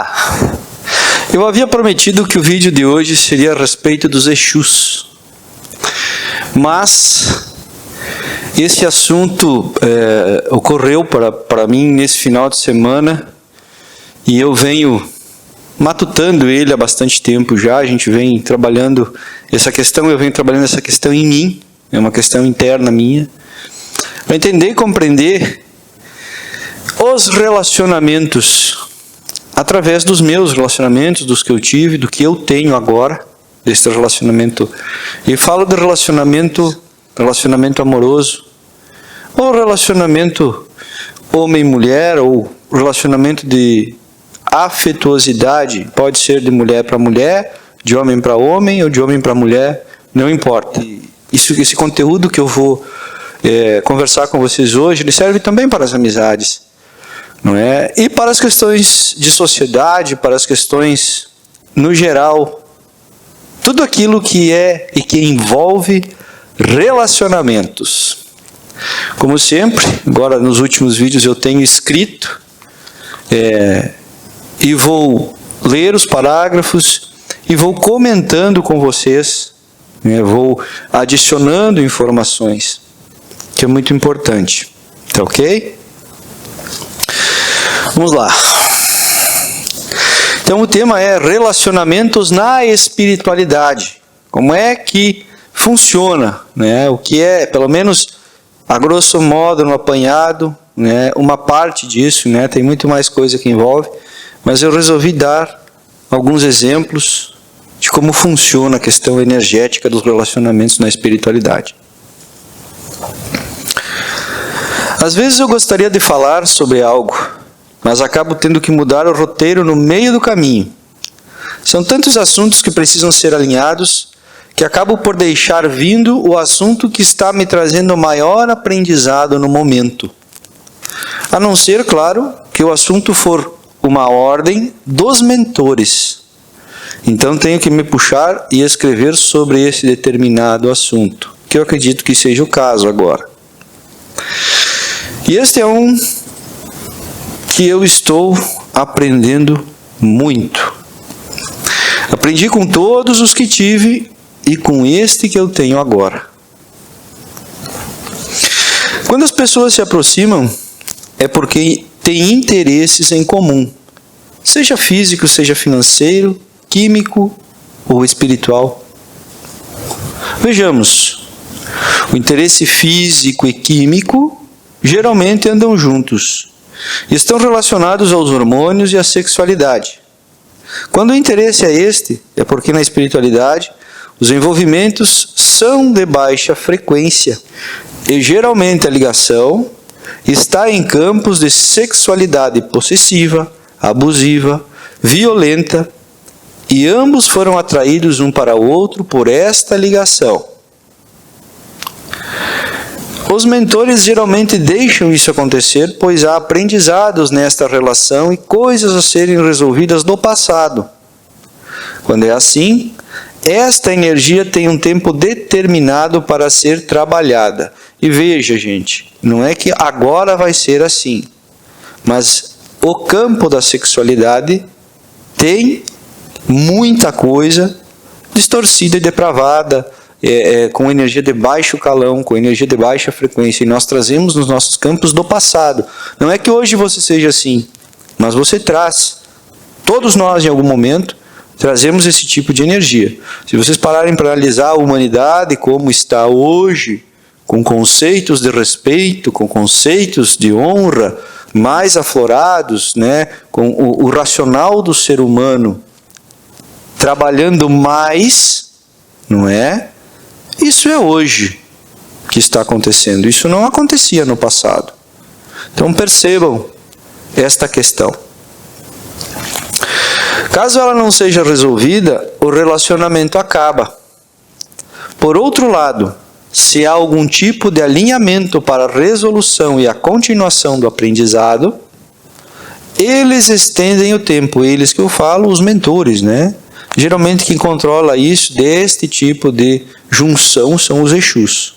lá. Eu havia prometido que o vídeo de hoje seria a respeito dos Exus. Mas esse assunto ocorreu para mim nesse final de semana e eu venho matutando ele há bastante tempo já. A gente vem trabalhando essa questão, eu venho trabalhando essa questão em mim, é uma questão interna minha, para entender e compreender os relacionamentos, através dos meus relacionamentos, dos que eu tive, do que eu tenho agora, desse relacionamento. E falo de relacionamento amoroso, ou relacionamento homem-mulher, ou relacionamento de afetuosidade, pode ser de mulher para mulher, de homem para homem, ou de homem para mulher, não importa. Esse conteúdo que eu vou conversar com vocês hoje, ele serve também para as amizades, não é? E para as questões de sociedade, para as questões no geral, tudo aquilo que é e que envolve relacionamentos. Como sempre, agora nos últimos vídeos eu tenho escrito e vou ler os parágrafos e vou comentando com vocês, vou adicionando informações, que é muito importante. Tá ok? Vamos lá. Então o tema é relacionamentos na espiritualidade. Como é que funciona, né? O que é, pelo menos a grosso modo, no apanhado, né? Uma parte disso, né? Tem muito mais coisa que envolve, mas eu resolvi dar alguns exemplos de como funciona a questão energética dos relacionamentos na espiritualidade. Às vezes eu gostaria de falar sobre algo, mas acabo tendo que mudar o roteiro no meio do caminho. São tantos assuntos que precisam ser alinhados, que acabo por deixar vindo o assunto que está me trazendo maior aprendizado no momento. A não ser, claro, que o assunto for uma ordem dos mentores. Então tenho que me puxar e escrever sobre esse determinado assunto, que eu acredito que seja o caso agora. E este é um que eu estou aprendendo muito. Aprendi com todos os que tive e com este que eu tenho agora. Quando as pessoas se aproximam, é porque têm interesses em comum, seja físico, seja financeiro, químico ou espiritual. Vejamos, o interesse físico e químico geralmente andam juntos. Estão relacionados aos hormônios e à sexualidade. Quando o interesse é este, é porque na espiritualidade os envolvimentos são de baixa frequência e geralmente a ligação está em campos de sexualidade possessiva, abusiva, violenta, e ambos foram atraídos um para o outro por esta ligação. Os mentores geralmente deixam isso acontecer, pois há aprendizados nesta relação e coisas a serem resolvidas no passado. Quando é assim, esta energia tem um tempo determinado para ser trabalhada. E veja, gente, não é que agora vai ser assim, mas o campo da sexualidade tem muita coisa distorcida e depravada, com energia de baixo calão, com energia de baixa frequência, e nós trazemos nos nossos campos do passado. Não é que hoje você seja assim, mas você traz. Todos nós, em algum momento, trazemos esse tipo de energia. Se vocês pararem para analisar a humanidade como está hoje, com conceitos de respeito, com conceitos de honra mais aflorados, né, com o racional do ser humano trabalhando mais, não é? Isso é hoje que está acontecendo. Isso não acontecia no passado. Então percebam esta questão. Caso ela não seja resolvida, o relacionamento acaba. Por outro lado, se há algum tipo de alinhamento para a resolução e a continuação do aprendizado, eles estendem o tempo. Eles que eu falo, os mentores, né? Geralmente quem controla isso, deste tipo de junção, são os Exus.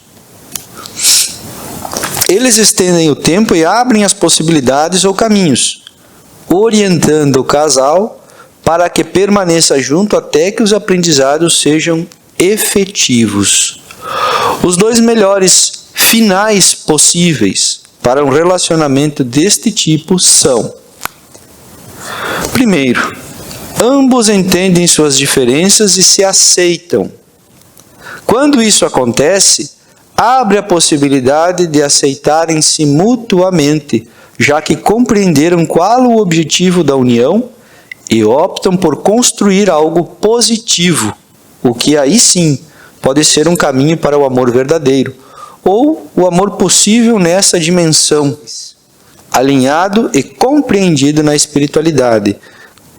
Eles estendem o tempo e abrem as possibilidades ou caminhos, orientando o casal para que permaneça junto até que os aprendizados sejam efetivos. Os dois melhores finais possíveis para um relacionamento deste tipo são: primeiro, ambos entendem suas diferenças e se aceitam. Quando isso acontece, abre a possibilidade de aceitarem-se mutuamente, já que compreenderam qual o objetivo da união e optam por construir algo positivo, o que aí sim pode ser um caminho para o amor verdadeiro, ou o amor possível nessa dimensão, alinhado e compreendido na espiritualidade,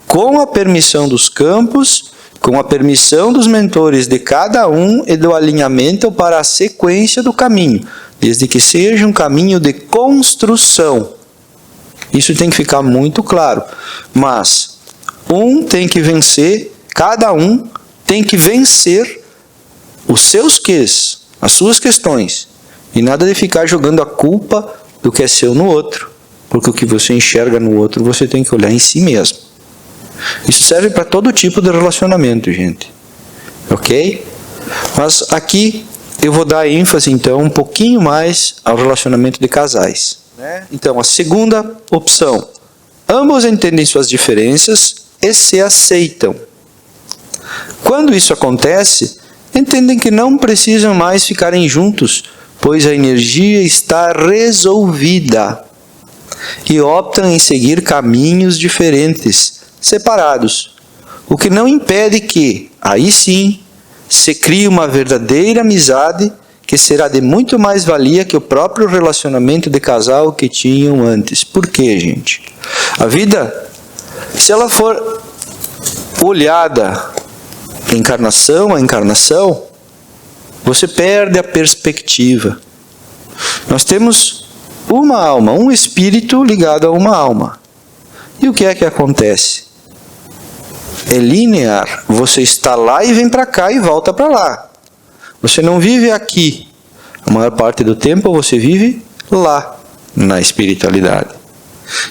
com a permissão dos campos, com a permissão dos mentores de cada um e do alinhamento para a sequência do caminho, desde que seja um caminho de construção. Isso tem que ficar muito claro, mas um tem que vencer, cada um tem que vencer os seus quês, as suas questões, e nada de ficar jogando a culpa do que é seu no outro, porque o que você enxerga no outro você tem que olhar em si mesmo. Isso serve para todo tipo de relacionamento, gente, ok? Mas aqui eu vou dar ênfase então um pouquinho mais ao relacionamento de casais. Então, a segunda opção: ambos entendem suas diferenças e se aceitam. Quando isso acontece, entendem que não precisam mais ficarem juntos, pois a energia está resolvida, e optam em seguir caminhos diferentes, separados, o que não impede que, aí sim, se crie uma verdadeira amizade que será de muito mais valia que o próprio relacionamento de casal que tinham antes. Por quê, gente? A vida, se ela for olhada encarnação a encarnação, você perde a perspectiva. Nós temos uma alma, um espírito ligado a uma alma. E o que é que acontece? É linear. Você está lá e vem para cá e volta para lá. Você não vive aqui. A maior parte do tempo você vive lá, na espiritualidade.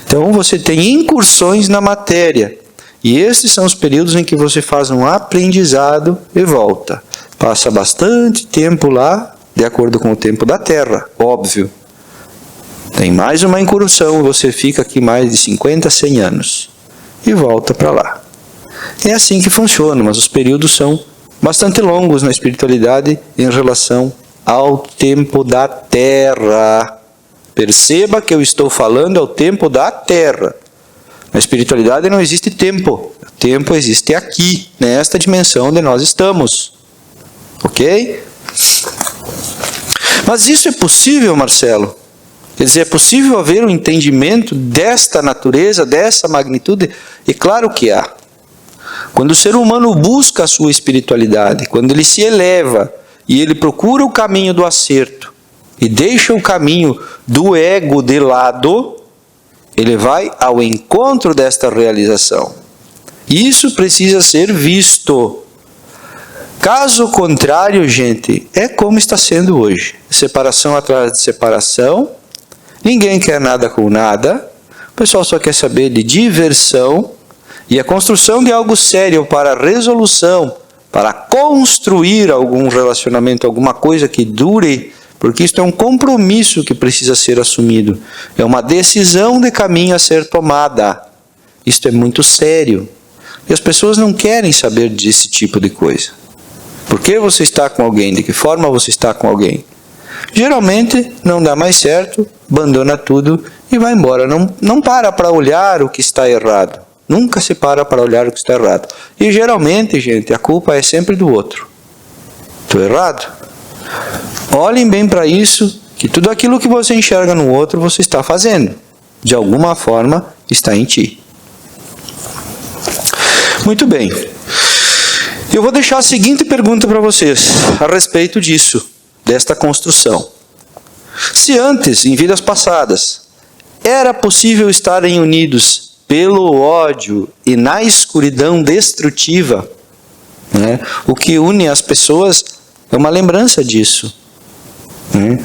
Então você tem incursões na matéria. E esses são os períodos em que você faz um aprendizado e volta. Passa bastante tempo lá, de acordo com o tempo da Terra, óbvio. Tem mais uma incursão, você fica aqui mais de 50, 100 anos. E volta para lá. É assim que funciona, mas os períodos são bastante longos na espiritualidade em relação ao tempo da Terra. Perceba que eu estou falando ao tempo da Terra. Na espiritualidade não existe tempo. O tempo existe aqui, nesta dimensão onde nós estamos. Ok? Mas isso é possível, Marcelo? Quer dizer, é possível haver um entendimento desta natureza, dessa magnitude? E claro que há. Quando o ser humano busca a sua espiritualidade, quando ele se eleva e ele procura o caminho do acerto e deixa o caminho do ego de lado, ele vai ao encontro desta realização. Isso precisa ser visto. Caso contrário, gente, é como está sendo hoje. Separação atrás de separação, ninguém quer nada com nada, o pessoal só quer saber de diversão, e a construção de algo sério para resolução, para construir algum relacionamento, alguma coisa que dure, porque isto é um compromisso que precisa ser assumido. É uma decisão de caminho a ser tomada. Isto é muito sério. E as pessoas não querem saber desse tipo de coisa. Por que você está com alguém? De que forma você está com alguém? Geralmente não dá mais certo, abandona tudo e vai embora. Não para olhar o que está errado. Nunca se para olhar o que está errado. E geralmente, gente, a culpa é sempre do outro. Estou errado? Olhem bem para isso, que tudo aquilo que você enxerga no outro, você está fazendo. De alguma forma, está em ti. Muito bem. Eu vou deixar a seguinte pergunta para vocês, a respeito disso, desta construção. Se antes, em vidas passadas, era possível estarem unidos pelo ódio e na escuridão destrutiva, né? O que une as pessoas é uma lembrança disso.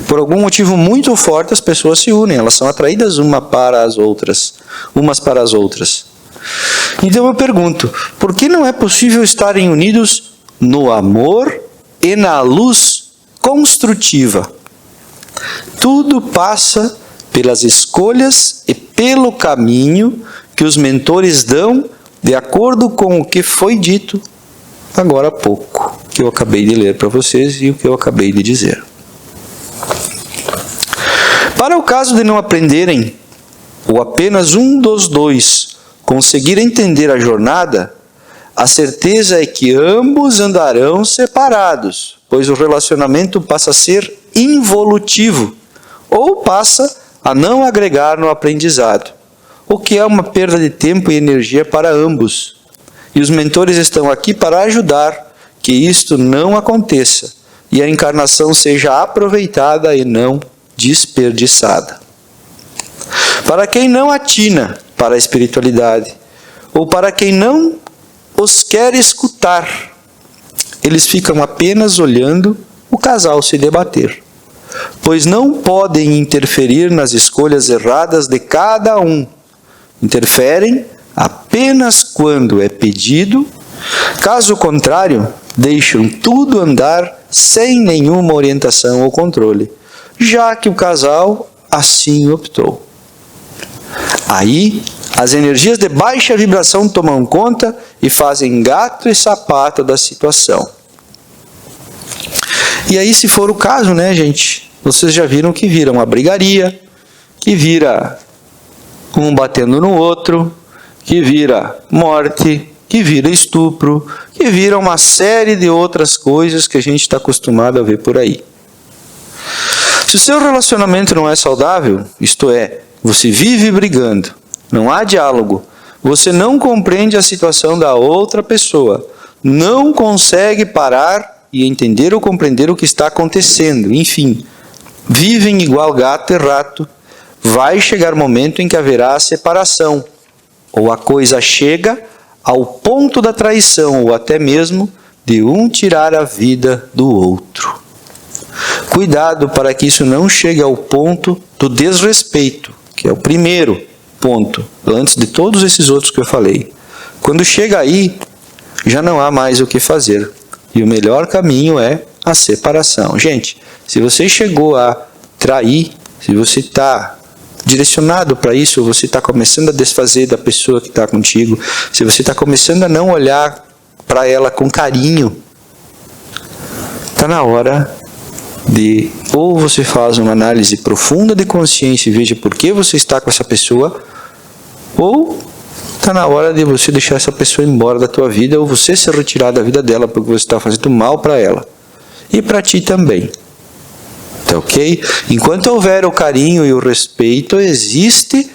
Por algum motivo muito forte as pessoas se unem, elas são atraídas umas para as outras. Então eu pergunto, por que não é possível estarem unidos no amor e na luz construtiva? Tudo passa pelas escolhas e pelo caminho que os mentores dão de acordo com o que foi dito agora há pouco, que eu acabei de ler para vocês e o que eu acabei de dizer. Para o caso de não aprenderem, ou apenas um dos dois conseguir entender a jornada, a certeza é que ambos andarão separados, pois o relacionamento passa a ser involutivo, ou passa a não agregar no aprendizado, o que é uma perda de tempo e energia para ambos. E os mentores estão aqui para ajudar que isto não aconteça e a encarnação seja aproveitada e não desperdiçada. Para quem não atina para a espiritualidade, ou para quem não os quer escutar, eles ficam apenas olhando o casal se debater, pois não podem interferir nas escolhas erradas de cada um. Interferem apenas quando é pedido, caso contrário, deixam tudo andar sem nenhuma orientação ou controle, já que o casal assim optou. Aí, as energias de baixa vibração tomam conta e fazem gato e sapato da situação. E aí, se for o caso, né, gente, vocês já viram que vira uma brigaria, que vira um batendo no outro, que vira morte, que vira estupro, que vira uma série de outras coisas que a gente está acostumado a ver por aí. Se o seu relacionamento não é saudável, isto é, você vive brigando, não há diálogo, você não compreende a situação da outra pessoa, não consegue parar e entender ou compreender o que está acontecendo, enfim, vivem igual gato e rato, vai chegar o momento em que haverá a separação, ou a coisa chega ao ponto da traição, ou até mesmo de um tirar a vida do outro. Cuidado para que isso não chegue ao ponto do desrespeito, que é o primeiro ponto, antes de todos esses outros que eu falei. Quando chega aí, já não há mais o que fazer. E o melhor caminho é a separação. Gente, se você chegou a trair, se você está direcionado para isso, ou você está começando a desfazer da pessoa que está contigo, se você está começando a não olhar para ela com carinho, está na hora de ou você faz uma análise profunda de consciência e veja por que você está com essa pessoa, ou está na hora de você deixar essa pessoa embora da tua vida, ou você se retirar da vida dela porque você está fazendo mal para ela e para ti também. Tá ok? Enquanto houver o carinho e o respeito, existe,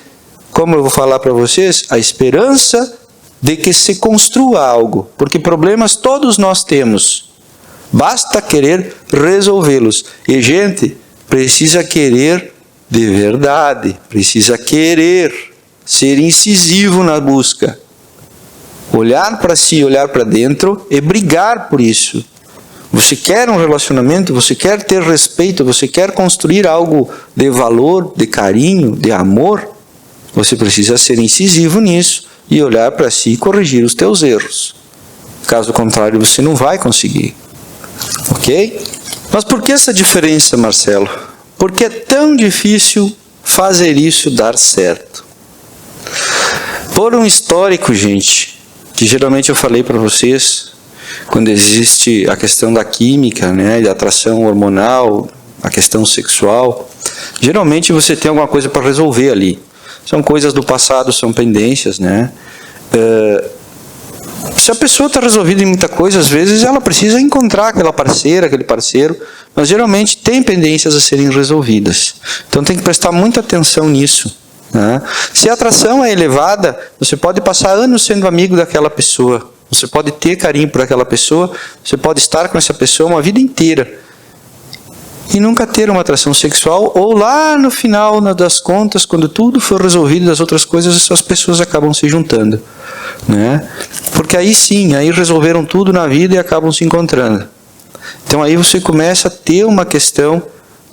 como eu vou falar para vocês, a esperança de que se construa algo, porque problemas todos nós temos. Basta querer resolvê-los. E, gente, precisa querer de verdade. Precisa querer ser incisivo na busca. Olhar para si, olhar para dentro e brigar por isso. Você quer um relacionamento, você quer ter respeito, você quer construir algo de valor, de carinho, de amor, você precisa ser incisivo nisso e olhar para si e corrigir os teus erros. Caso contrário, você não vai conseguir. Ok? Mas por que essa diferença, Marcelo? Porque é tão difícil fazer isso dar certo. Por um histórico, gente, que geralmente eu falei para vocês, quando existe a questão da química, né, da atração hormonal, a questão sexual, geralmente você tem alguma coisa para resolver ali. São coisas do passado, são pendências, né? Se a pessoa está resolvida em muita coisa, às vezes ela precisa encontrar aquela parceira, aquele parceiro, mas geralmente tem pendências a serem resolvidas. Então tem que prestar muita atenção nisso, né? Se a atração é elevada, você pode passar anos sendo amigo daquela pessoa, você pode ter carinho por aquela pessoa, você pode estar com essa pessoa uma vida inteira e nunca ter uma atração sexual, ou lá no final das contas, quando tudo for resolvido, as outras coisas, essas pessoas acabam se juntando, né? Porque aí sim, aí resolveram tudo na vida e acabam se encontrando. Então aí você começa a ter uma questão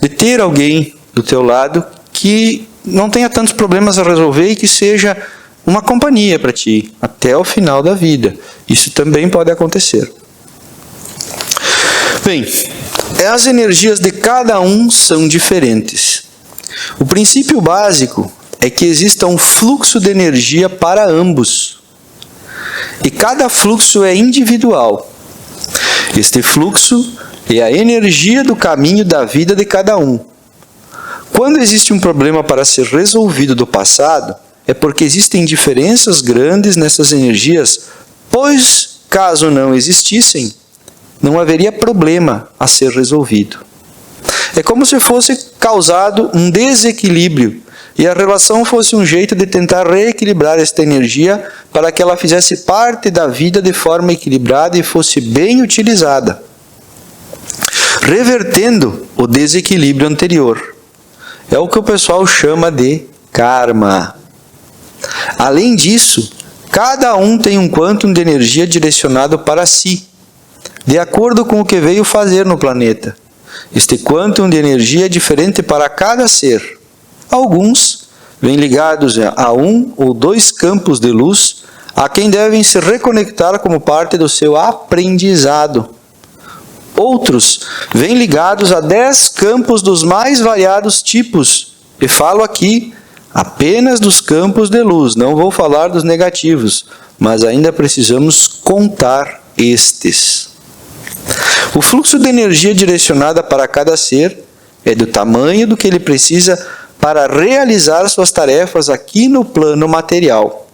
de ter alguém do teu lado que não tenha tantos problemas a resolver e que seja uma companhia para ti até o final da vida. Isso também pode acontecer. Bem, as energias de cada um são diferentes. O princípio básico é que exista um fluxo de energia para ambos. E cada fluxo é individual. Este fluxo é a energia do caminho da vida de cada um. Quando existe um problema para ser resolvido do passado, é porque existem diferenças grandes nessas energias, pois, caso não existissem, não haveria problema a ser resolvido. É como se fosse causado um desequilíbrio e a relação fosse um jeito de tentar reequilibrar esta energia para que ela fizesse parte da vida de forma equilibrada e fosse bem utilizada, revertendo o desequilíbrio anterior. É o que o pessoal chama de karma. Além disso, cada um tem um quantum de energia direcionado para si, de acordo com o que veio fazer no planeta. Este quantum de energia é diferente para cada ser. Alguns vêm ligados a um ou dois campos de luz, a quem devem se reconectar como parte do seu aprendizado. Outros vêm ligados a 10 campos dos mais variados tipos. E falo aqui apenas dos campos de luz, não vou falar dos negativos, mas ainda precisamos contar estes. O fluxo de energia direcionada para cada ser é do tamanho do que ele precisa para realizar suas tarefas aqui no plano material.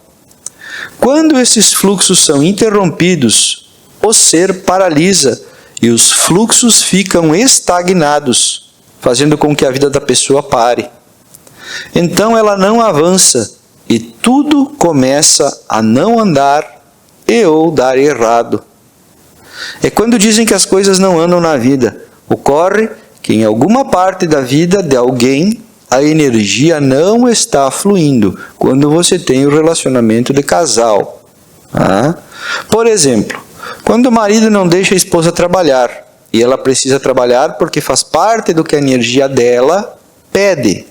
Quando esses fluxos são interrompidos, o ser paralisa e os fluxos ficam estagnados, fazendo com que a vida da pessoa pare. Então ela não avança e tudo começa a não andar e ou dar errado. É quando dizem que as coisas não andam na vida. Ocorre que em alguma parte da vida de alguém a energia não está fluindo quando você tem o relacionamento de casal. Por exemplo, quando o marido não deixa a esposa trabalhar e ela precisa trabalhar porque faz parte do que a energia dela pede.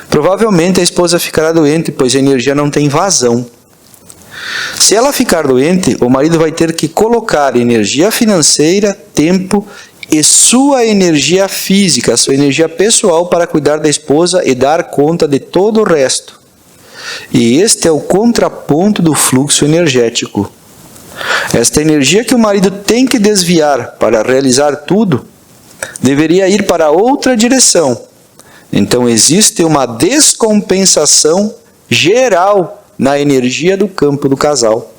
Provavelmente a esposa ficará doente, pois a energia não tem vazão. Se ela ficar doente, o marido vai ter que colocar energia financeira, tempo e sua energia física, sua energia pessoal para cuidar da esposa e dar conta de todo o resto. E este é o contraponto do fluxo energético. Esta energia que o marido tem que desviar para realizar tudo, deveria ir para outra direção. Então existe uma descompensação geral na energia do campo do casal.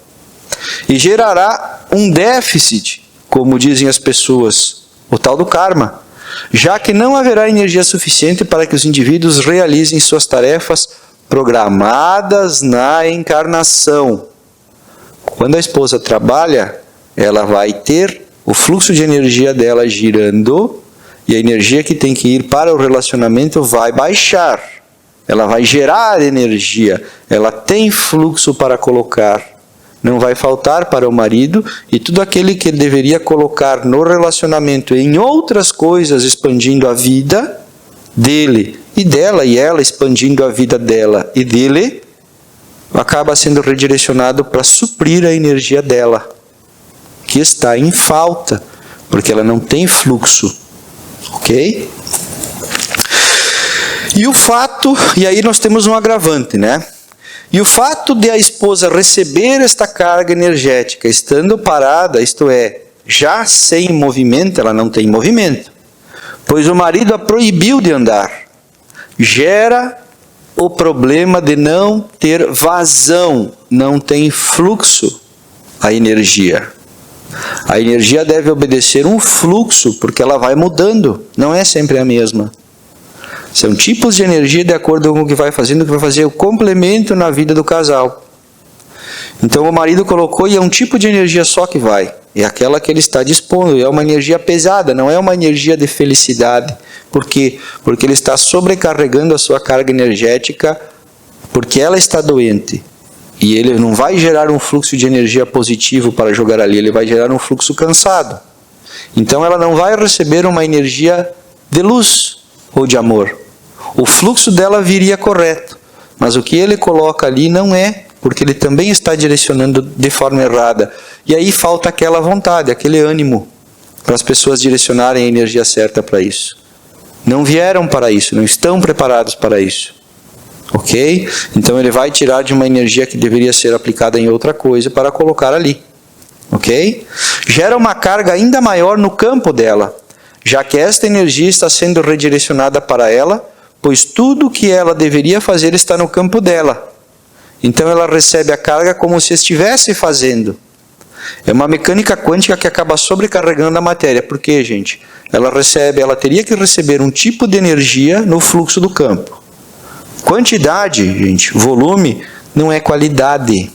E gerará um déficit, como dizem as pessoas, o tal do karma, já que não haverá energia suficiente para que os indivíduos realizem suas tarefas programadas na encarnação. Quando a esposa trabalha, ela vai ter o fluxo de energia dela girando e a energia que tem que ir para o relacionamento vai baixar. Ela vai gerar energia, ela tem fluxo para colocar. Não vai faltar para o marido e tudo aquele que ele deveria colocar no relacionamento em outras coisas, expandindo a vida dele e dela, e ela expandindo a vida dela e dele, acaba sendo redirecionado para suprir a energia dela, que está em falta, porque ela não tem fluxo. Ok? E o fato, e aí nós temos um agravante, né? E o fato de a esposa receber esta carga energética estando parada, isto é, já sem movimento, ela não tem movimento, pois o marido a proibiu de andar, gera o problema de não ter vazão, não tem fluxo a energia. A energia deve obedecer um fluxo, porque ela vai mudando, não é sempre a mesma. São tipos de energia de acordo com o que vai fazendo, que vai fazer o complemento na vida do casal. Então o marido colocou e é um tipo de energia só que vai. É aquela que ele está dispondo, é uma energia pesada, não é uma energia de felicidade. Por quê? Porque ele está sobrecarregando a sua carga energética, porque ela está doente. E ele não vai gerar um fluxo de energia positivo para jogar ali, ele vai gerar um fluxo cansado. Então ela não vai receber uma energia de luz ou de amor. O fluxo dela viria correto, mas o que ele coloca ali não é porque ele também está direcionando de forma errada. E aí falta aquela vontade, aquele ânimo, para as pessoas direcionarem a energia certa para isso. Não vieram para isso, não estão preparados para isso. Ok? Então ele vai tirar de uma energia que deveria ser aplicada em outra coisa para colocar ali. Ok? Gera uma carga ainda maior no campo dela, já que esta energia está sendo redirecionada para ela, pois tudo o que ela deveria fazer está no campo dela. Então ela recebe a carga como se estivesse fazendo. É uma mecânica quântica que acaba sobrecarregando a matéria. Por quê, gente? Ela teria que receber um tipo de energia no fluxo do campo. Quantidade, gente, volume, não é qualidade.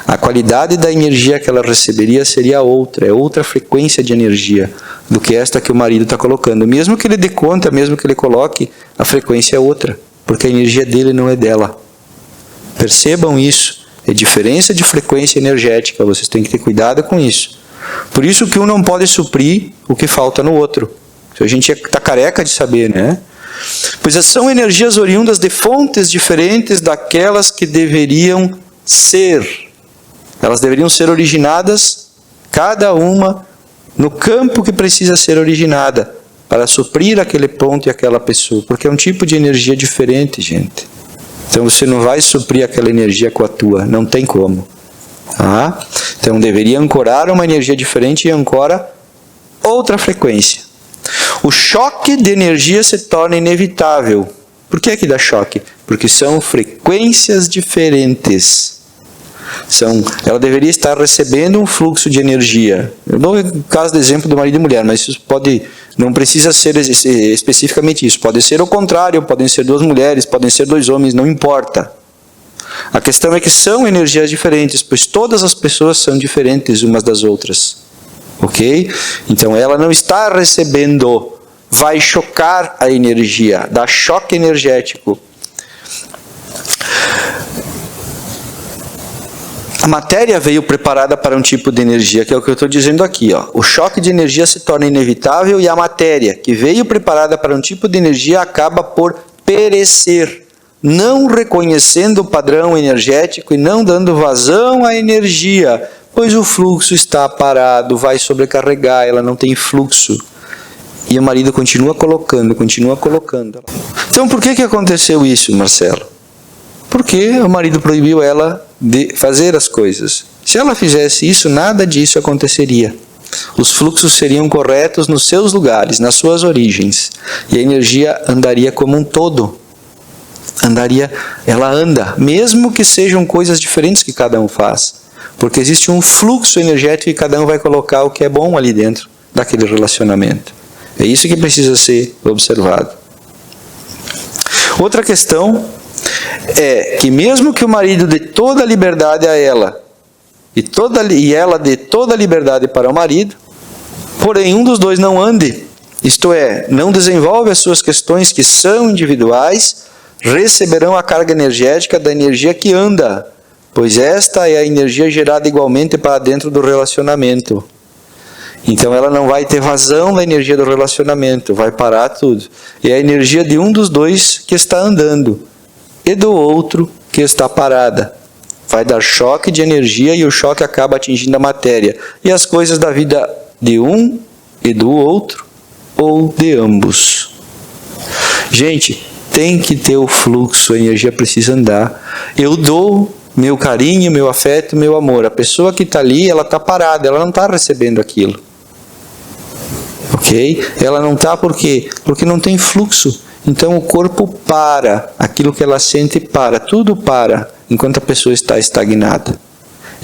A qualidade da energia que ela receberia seria outra, é outra frequência de energia do que esta que o marido está colocando. Mesmo que ele dê conta, mesmo que ele coloque, a frequência é outra, porque a energia dele não é dela. Percebam isso, é diferença de frequência energética, vocês têm que ter cuidado com isso. Por isso que um não pode suprir o que falta no outro. A gente está careca de saber, né? Pois são energias oriundas de fontes diferentes daquelas que deveriam ser. Elas deveriam ser originadas, cada uma, no campo que precisa ser originada, para suprir aquele ponto e aquela pessoa. Porque é um tipo de energia diferente, gente. Então você não vai suprir aquela energia com a tua, não tem como. Tá? Então deveria ancorar uma energia diferente e ancora outra frequência. O choque de energia se torna inevitável. Por que que dá choque? Porque são frequências diferentes. Ela deveria estar recebendo um fluxo de energia. Eu dou o caso do exemplo do marido e mulher, mas isso não precisa ser especificamente isso. Pode ser o contrário, podem ser duas mulheres, podem ser dois homens, não importa. A questão é que são energias diferentes, pois todas as pessoas são diferentes umas das outras. Ok? Então ela não está recebendo, vai chocar a energia, dá choque energético. A matéria veio preparada para um tipo de energia, que é o que eu estou dizendo aqui. Ó. O choque de energia se torna inevitável e a matéria, que veio preparada para um tipo de energia, acaba por perecer, não reconhecendo o padrão energético e não dando vazão à energia, pois o fluxo está parado, vai sobrecarregar, ela não tem fluxo. E o marido continua colocando. Então por que aconteceu isso, Marcelo? Porque o marido proibiu ela de fazer as coisas. Se ela fizesse isso, nada disso aconteceria. Os fluxos seriam corretos nos seus lugares, nas suas origens. E a energia andaria como um todo. Ela anda, mesmo que sejam coisas diferentes que cada um faz. Porque existe um fluxo energético e cada um vai colocar o que é bom ali dentro daquele relacionamento. É isso que precisa ser observado. Outra questão é que mesmo que o marido dê toda a liberdade a ela, e ela dê toda a liberdade para o marido, porém um dos dois não ande, isto é, não desenvolve as suas questões que são individuais, receberão a carga energética da energia que anda, pois esta é a energia gerada igualmente para dentro do relacionamento. Então ela não vai ter vazão da energia do relacionamento, vai parar tudo. É a energia de um dos dois que está andando e do outro que está parada. Vai dar choque de energia e o choque acaba atingindo a matéria. E as coisas da vida de um e do outro, ou de ambos. Gente, tem que ter o fluxo, a energia precisa andar. Eu dou meu carinho, meu afeto, meu amor. A pessoa que está ali, ela está parada, ela não está recebendo aquilo. Ok? Ela não está por quê? Porque não tem fluxo. Então o corpo para, aquilo que ela sente para, tudo para, enquanto a pessoa está estagnada.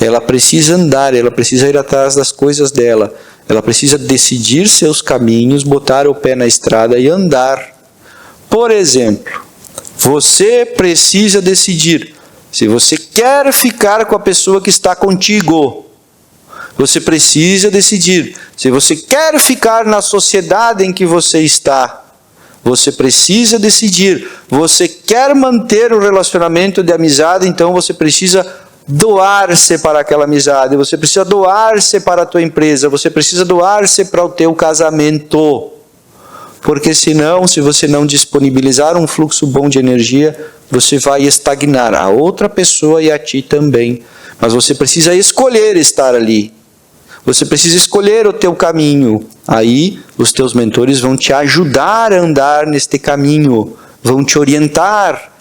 Ela precisa andar, ela precisa ir atrás das coisas dela. Ela precisa decidir seus caminhos, botar o pé na estrada e andar. Por exemplo, você precisa decidir se você quer ficar com a pessoa que está contigo. Você precisa decidir se você quer ficar na sociedade em que você está. Você precisa decidir. Você quer manter o relacionamento de amizade, então você precisa doar-se para aquela amizade. Você precisa doar-se para a tua empresa. Você precisa doar-se para o teu casamento. porque senão, se você não disponibilizar um fluxo bom de energia, você vai estagnar a outra pessoa e a ti também. Mas você precisa escolher estar ali. Você precisa escolher o teu caminho. Aí, os teus mentores vão te ajudar a andar neste caminho, vão te orientar.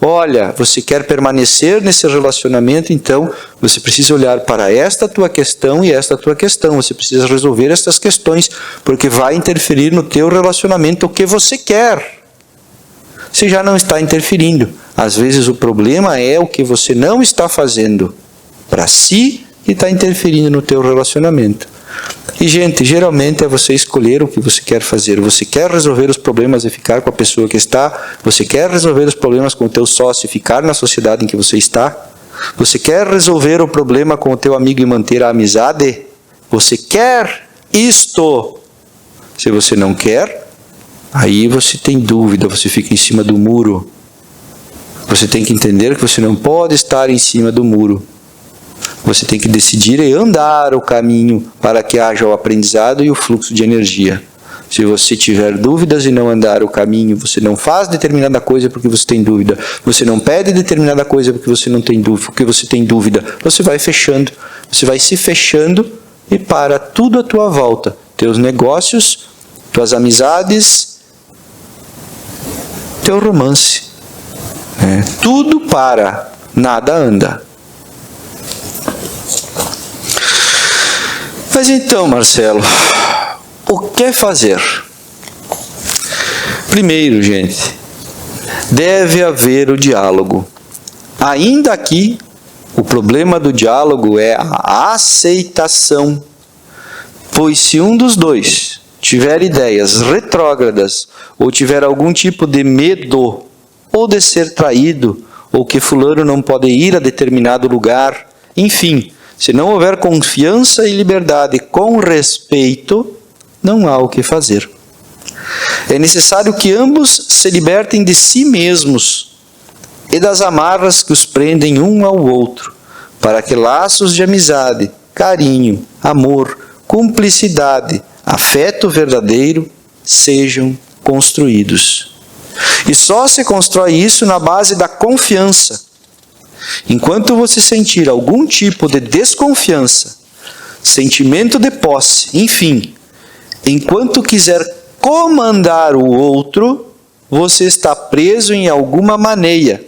Olha, você quer permanecer nesse relacionamento, então você precisa olhar para esta tua questão e esta tua questão. Você precisa resolver estas questões, porque vai interferir no teu relacionamento o que você quer. Você já não está interferindo. Às vezes o problema é o que você não está fazendo para si que está interferindo no teu relacionamento. E, gente, geralmente é você escolher o que você quer fazer. Você quer resolver os problemas e ficar com a pessoa que está? Você quer resolver os problemas com o teu sócio e ficar na sociedade em que você está? Você quer resolver o problema com o teu amigo e manter a amizade? Você quer isto? Se você não quer, aí você tem dúvida, você fica em cima do muro. Você tem que entender que você não pode estar em cima do muro. Você tem que decidir e andar o caminho para que haja o aprendizado e o fluxo de energia. Se você tiver dúvidas e não andar o caminho, você não faz determinada coisa porque você tem dúvida, você não pede determinada coisa porque você não tem dúvida, porque você tem dúvida, você vai fechando, você vai se fechando e para tudo à tua volta. Teus negócios, tuas amizades, teu romance. Tudo para, nada anda. Mas então, Marcelo, o que fazer? Primeiro, gente, deve haver o diálogo. Ainda aqui, o problema do diálogo é a aceitação. Pois se um dos dois tiver ideias retrógradas, ou tiver algum tipo de medo, ou de ser traído, ou que fulano não pode ir a determinado lugar, enfim, se não houver confiança e liberdade com respeito, não há o que fazer. É necessário que ambos se libertem de si mesmos e das amarras que os prendem um ao outro, para que laços de amizade, carinho, amor, cumplicidade, afeto verdadeiro sejam construídos. E só se constrói isso na base da confiança. Enquanto você sentir algum tipo de desconfiança, sentimento de posse, enfim, enquanto quiser comandar o outro, você está preso em alguma maneira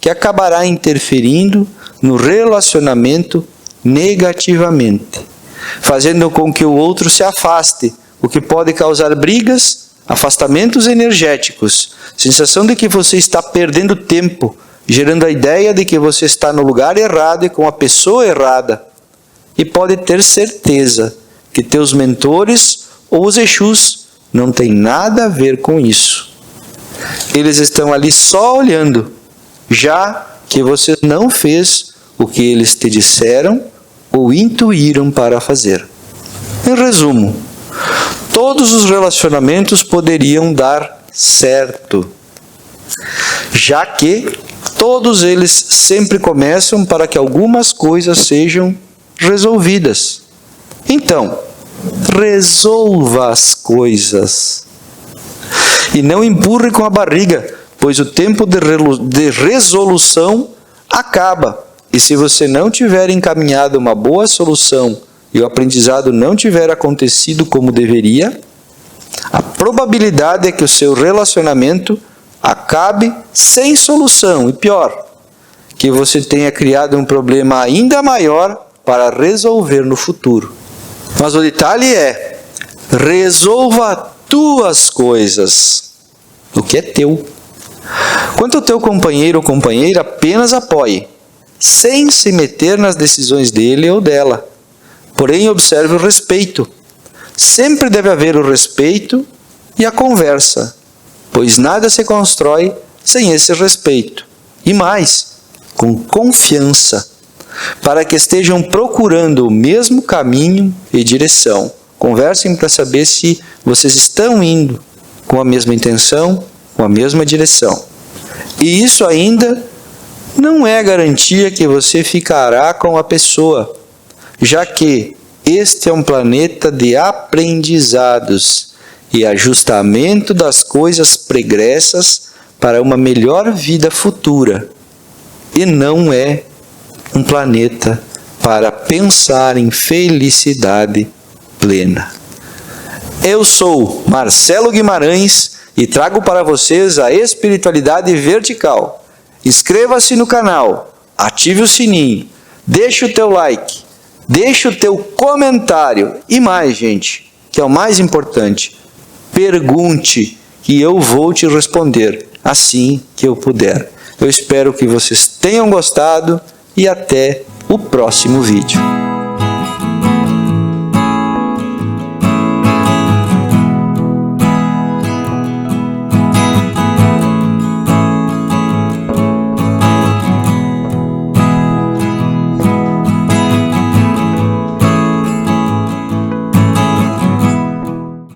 que acabará interferindo no relacionamento negativamente, fazendo com que o outro se afaste, o que pode causar brigas, afastamentos energéticos, sensação de que você está perdendo tempo, gerando a ideia de que você está no lugar errado e com a pessoa errada. E pode ter certeza que teus mentores ou os Exus não têm nada a ver com isso. Eles estão ali só olhando, já que você não fez o que eles te disseram ou intuíram para fazer. Em resumo, todos os relacionamentos poderiam dar certo, já que todos eles sempre começam para que algumas coisas sejam resolvidas. Então, resolva as coisas. E não empurre com a barriga, pois o tempo de resolução acaba. E se você não tiver encaminhado uma boa solução e o aprendizado não tiver acontecido como deveria, a probabilidade é que o seu relacionamento acabe sem solução. E pior, que você tenha criado um problema ainda maior para resolver no futuro. Mas o detalhe é, resolva tuas coisas, o que é teu. Quanto ao teu companheiro ou companheira, apenas apoie, sem se meter nas decisões dele ou dela. Porém, observe o respeito. Sempre deve haver o respeito e a conversa, pois nada se constrói sem esse respeito. E mais, com confiança, para que estejam procurando o mesmo caminho e direção. Conversem para saber se vocês estão indo com a mesma intenção, com a mesma direção. E isso ainda não é garantia que você ficará com a pessoa, já que este é um planeta de aprendizados e ajustamento das coisas pregressas para uma melhor vida futura, e não é um planeta para pensar em felicidade plena. Eu sou Marcelo Guimarães e trago para vocês a espiritualidade vertical. Inscreva-se no canal, ative o sininho, deixe o teu like, deixe o teu comentário e mais, gente, que é o mais importante, pergunte que eu vou te responder assim que eu puder. Eu espero que vocês tenham gostado e até o próximo vídeo.